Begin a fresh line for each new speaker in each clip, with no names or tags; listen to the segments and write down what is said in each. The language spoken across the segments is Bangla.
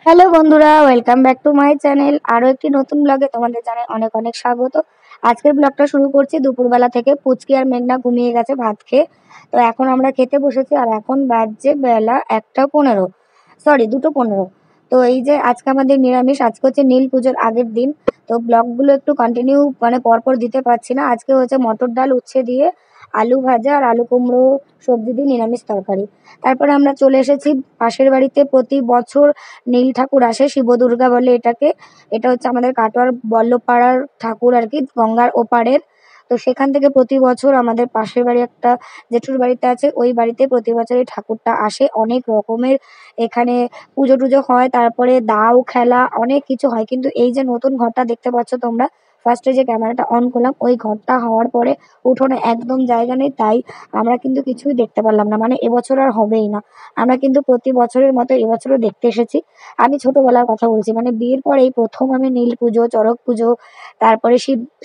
হ্যালো বন্ধুরা, welcome back to my channel. আরও একটি নতুন ব্লগে তোমাদের জানাই অনেক অনেক স্বাগত। আজকের ব্লগটা শুরু করছি দুপুরবেলা থেকে। পুচকি আর মেঘনা ঘুমিয়ে গেছে ভাত খেয়ে। তো এখন আমরা খেতে বসেছি আর এখন বাজছে বেলা 1:15, সরি 2:15। তো এই যে আজকে আমাদের নিরামিষ, আজকে হচ্ছে নীল পুজোর আগের দিন। তো ব্লগগুলো একটু কন্টিনিউ পরপর দিতে পারছি না। আজকে হচ্ছে মটর ডাল উচ্ছে দিয়ে আলু ভাজা আর আলু কুমড়ো সবজি দিয়ে নিরামিষ তরকারি। তারপরে আমরা চলে এসেছি পাশের বাড়িতে। প্রতি বছর নীল ঠাকুর আসে, শিব দুর্গা বলে এটাকে। এটা হচ্ছে আমাদের কাটোয়ার বল্লপাড়ার ঠাকুর আর কি, গঙ্গার ওপারের। তো সেখান থেকে প্রতি বছর আমাদের পাশের বাড়ি একটা জেঠুর বাড়িতে আছে, ওই বাড়িতে প্রতি বছর এই ঠাকুরটা আসে। অনেক রকমের এখানে পুজো টুজো হয়, তারপরে দাও খেলা অনেক কিছু হয়। কিন্তু এই যে নতুন ঘরটা দেখতে পাচ্ছ তোমরা, ফার্স্টে যে ক্যামেরাটা অন করলাম, ওই ঘরটা হওয়ার পরে উঠোনে একদম জায়গা নেই, তাই আমরা কিন্তু কিছুই দেখতে পারলাম না। মানে এবছর আর হবেই না। আমরা কিন্তু প্রতি বছরের মতো এবছরও দেখতে এসেছি। আমি ছোটবেলার কথা বলছি, মানে বিয়ের পর এই প্রথম আমি নীল পুজো, চড়ক পুজো, তারপরে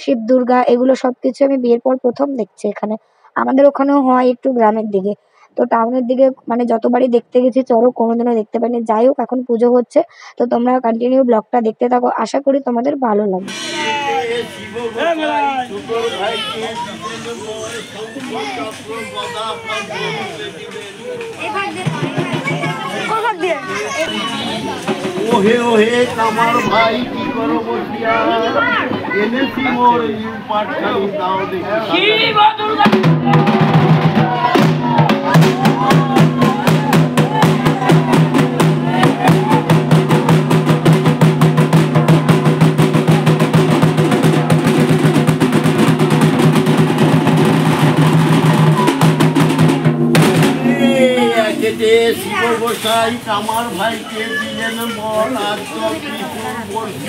শিব দুর্গা, এগুলো সবকিছু আমি বিয়ের পর প্রথম দেখছি এখানে। আমাদের ওখানেও হয় একটু গ্রামের দিকে, তো টাউনের দিকে মানে যতবারই দেখতে গেছি চড়ক কোনোদিনও দেখতে পাইনি। যাই হোক, এখন পুজো হচ্ছে, তো তোমরা কন্টিনিউ ব্লগটা দেখতে থাকো, আশা করি তোমাদের ভালো লাগবে।
ওহে ওহে কামার ভাই কি করো বসিয়া এনেছি মোর নিউ পাটখানি দাও দেখি। শিব গোসাই কামার ভাইকে দিলেন বল, আজ তো কিছু বলছি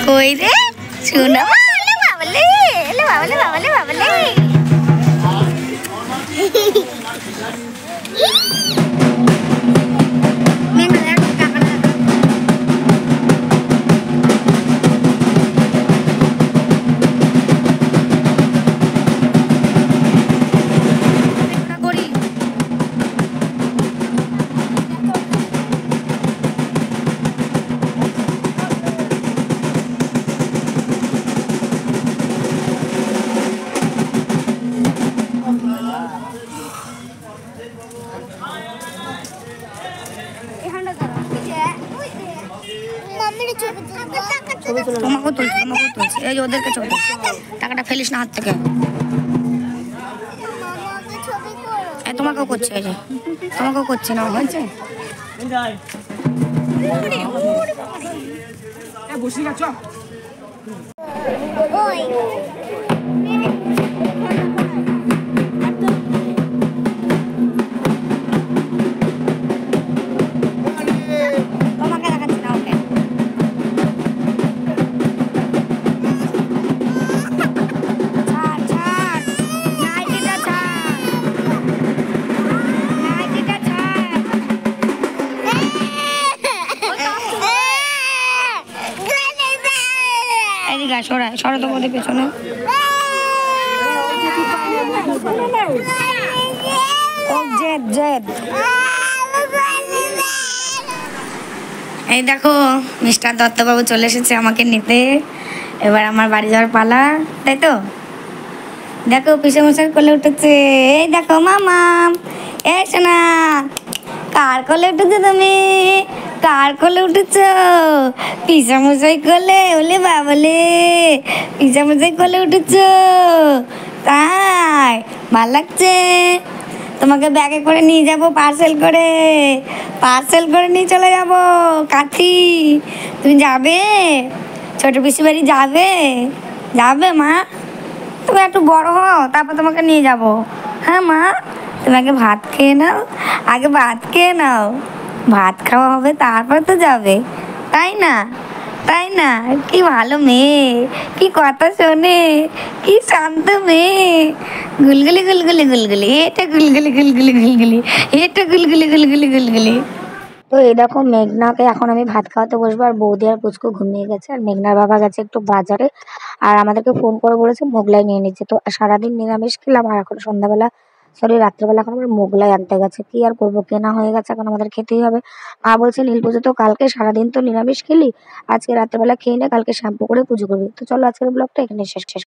কই রে শোনা বাবলে বাবলে বাবলে বাবলে তোমাকেও তুলছি, এই যে ওদেরকে ছবি তুলছি। টাকাটা ফেলিস না হাত থেকে। তোমাকেও করছে, এই যে তোমাকেও করছে না, হয়েছে। সরা তো বলে পেছনে। এই দেখো মিস্টার দত্তবাবু চলে এসেছে আমাকে নিতে। এবার আমার বাড়ি যাওয়ার পালা, তাই তো। দেখো পিসে মশাই কোলে উঠেছে। এই দেখো মামা, এই শোনা, কার কোলে উঠেছো তুমি? কার কোলে উঠেছো? পিসা মশাই কোলে? ওলে বাবলে, পিসা মশাই কোলে উঠেছো? তাই ভাল লাগছে? তোমাকে ব্যাগে করে নিয়ে যাব, পার্সেল করে নিয়ে চলে যাব কাঠি। তুমি যাবে? ছোট পিসি বাড়ি যাবে মা? তুমি একটু বড় হও, তারপর তোমাকে নিয়ে যাব। হ্যাঁ মা, তুমি আগে ভাত খেয়ে নাও, ভাত খাওয়া হবে তারপর তো যাবে, তাই না? কি ভালো মেয়ে, কি কথা শোনে, কি শান্ত মেয়ে। গুলগুলি গুলগুলি গুলগুলি, এটা গুলগুলি গুলগুলি গুলগুলি, এটা গুলগুলি গুলগুলি গুলগুলি।
তো এই দেখো মেঘনাকে এখন আমি ভাত খাওয়াতে বসবো, আর বৌদি আর পুচকু ঘুমিয়ে গেছে, আর মেঘনার বাবা গেছে একটু বাজারে, আর আমাদেরকে ফোন করে বলেছে মোগলাই নিয়ে নিচ্ছে। তো সারাদিন নিরামিষ খেলাম, আর এখন সন্ধ্যাবেলা সরি রাত্রেবেলা এখন আমরা মোগলাই আনতে গেছে। কি আর করবো, কেনা হয়ে গেছে, এখন আমাদের খেতেই হবে। মা বলছে নীল পুজো তো কালকে, সারাদিন তো নিরামিষ খেলি, আজকে রাত্রেবেলা খেয়ে নে, কালকে শ্যাম্পু করে পুজো করবি। তো চলো আজকের ব্লগটা এখানে শেষ শেষ।